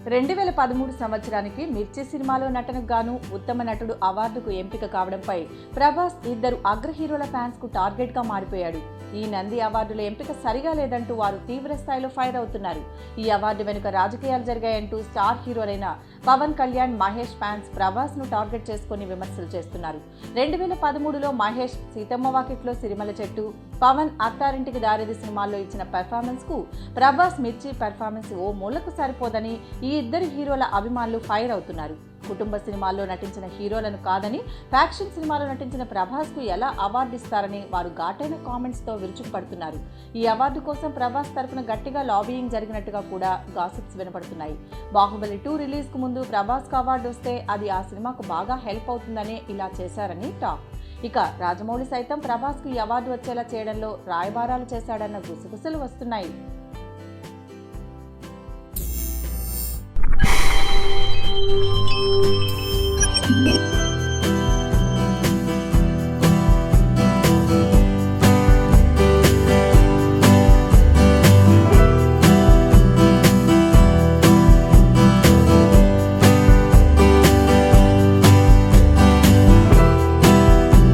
2013 సంవత్సరానికి మిర్చి సినిమాలో నటనకు గాను ఉత్తమ నటుడు అవార్డుకు ఎంపిక కావడంపై ప్రభాస్ ఇద్దరు అగ్ర హీరోల ఫ్యాన్స్ కు టార్గెట్ గా మారిపోయాడు. ఈ నంది అవార్డుల ఎంపిక సరిగా లేదంటూ వారు తీవ్ర స్థాయిలో ఫైర్ అవుతున్నారు. ఈ అవార్డు వెనుక రాజకీయాలు జరిగాయంటూ స్టార్ హీరోలైన పవన్ కళ్యాణ్, మహేష్ ఫ్యాన్స్ ప్రభాస్ ను టార్గెట్ చేసుకుని విమర్శలు చేస్తున్నారు. 2013లో మహేష్ సీతమ్మ వాకిట్లో సిరిమల చెట్టు, పవన్ అత్తారింటికి దారేది సినిమాల్లో ఇచ్చిన పెర్ఫార్మెన్స్ కు ప్రభాస్ మిర్చి పెర్ఫార్మెన్స్ ఓ మూలకు సరిపోదని ఈ ఇద్దరు హీరోల అభిమానులు ఫైర్ అవుతున్నారు. కుటుంబ సినిమాల్లో నటించిన హీరోలను కాదని ఫ్యాక్షన్ సినిమాలో నటించిన ప్రభాస్ కు ఎలా అవార్డు ఇస్తారని వారు ఘాటైన కామెంట్స్ తో విరుచుకుపడుతున్నారు. ఈ అవార్డు కోసం ప్రభాస్ తరపున గట్టిగా లాబియింగ్ జరిగినట్టుగా కూడా గాసిప్స్ వినపడుతున్నాయి. బాహుబలి 2 రిలీజ్ కు ముందు ప్రభాస్ కు అవార్డు వస్తే అది ఆ సినిమాకు బాగా హెల్ప్ అవుతుందనే ఇలా చేశారని టాక్. ఇక రాజమౌళి సైతం ప్రభాస్ కు ఈ అవార్డు వచ్చేలా చేయడంలో రాయబారాలు చేశాడన్న గుసగుసలు వస్తున్నాయి.